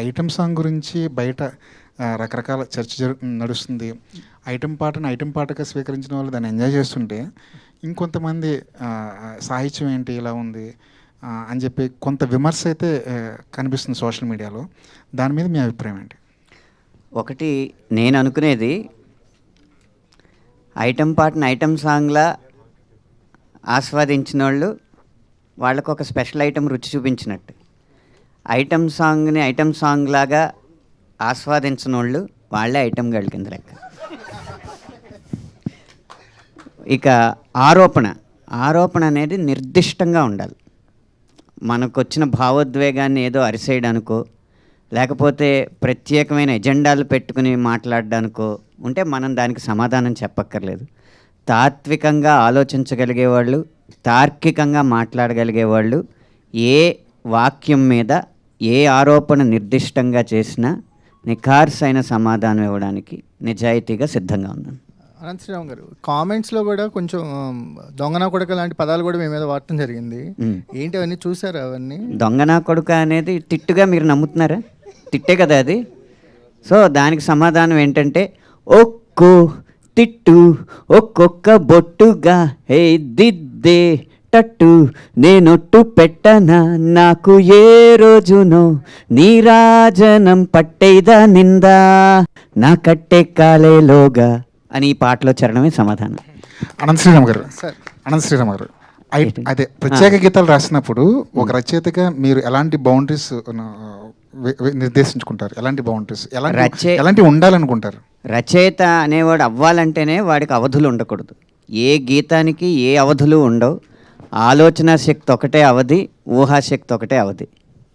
Item song గురించి బయట రకరకాల చర్చ నడుస్తుంది. ఐటెం పాటగా స్వీకరించిన వాళ్ళు దాన్ని ఎంజాయ్ చేస్తుంటే, ఇంకొంతమంది సాహిత్యం ఏంటి ఇలా ఉంది అని చెప్పి కొంత విమర్శ అయితే కనిపిస్తుంది సోషల్ మీడియాలో. దాని మీద మీ అభిప్రాయం ఏంటి? ఒకటి నేను అనుకునేది, ఐటెం పాటను ఐటెం సాంగ్లా ఆస్వాదించిన వాళ్ళు వాళ్ళకు ఒక స్పెషల్ ఐటెం రుచి చూపించినట్టు, ఐటెం సాంగ్ని ఐటెం సాంగ్ లాగా ఆస్వాదించిన వాళ్ళు వాళ్ళే ఐటెం గర్ల్ కింద లెక్క. ఇక ఆరోపణ అనేది నిర్దిష్టంగా ఉండాలి. మనకు వచ్చిన భావోద్వేగాన్ని ఏదో అరిసేయడానికో, లేకపోతే ప్రత్యేకమైన ఎజెండాలు పెట్టుకుని మాట్లాడడానికో ఉంటే మనం దానికి సమాధానం చెప్పక్కర్లేదు. తాత్వికంగా ఆలోచించగలిగేవాళ్ళు, తార్కికంగా మాట్లాడగలిగేవాళ్ళు ఏ వాక్యం మీద ఏ ఆరోపణ నిర్దిష్టంగా చేసినా నిఖార్సైన సమాధానం ఇవ్వడానికి నిజాయితీగా సిద్ధంగా ఉన్నాను. అనంత శ్రీరామ్ గారు, కామెంట్స్లో కూడా కొంచెం దొంగనా కొడుక లాంటి పదాలు కూడా మేము మీద వాడటం జరిగింది. ఏంటి అవన్నీ చూసారా? అవన్నీ దొంగనా కొడుక అనేది తిట్టుగా మీరు నమ్ముతున్నారా? తిట్టే కదా అది. సో దానికి సమాధానం ఏంటంటే, ఒక్కో తిట్టు ఒక్కొక్క బొట్టుగా హే దిద్దే టట్టు నేనొట్టు పెట్టనా నాకు ఏ రోజునో నీరాజనం పట్టేదా నిందా నా కట్టే కాలేలోగా అని ఈ పాటలో చరణమే సమాధానం. అనంత శ్రీరామ్ గారు, అదే ప్రత్యేక గీతాలు రాసినప్పుడు ఒక రచయితగా మీరు ఎలాంటి బౌండరీస్ నిర్దేశించుకుంటారు? ఎలాంటి బౌండరీస్ ఎలాంటి ఉండాలనుకుంటారు? రచయిత అనేవాడు అవ్వాలంటేనే వాడికి అవధులు ఉండకూడదు. ఏ గీతానికి ఏ అవధులు ఉండవు. ఆలోచన శక్తి ఒకటే అవధి, ఊహాశక్తి ఒకటే అవధి.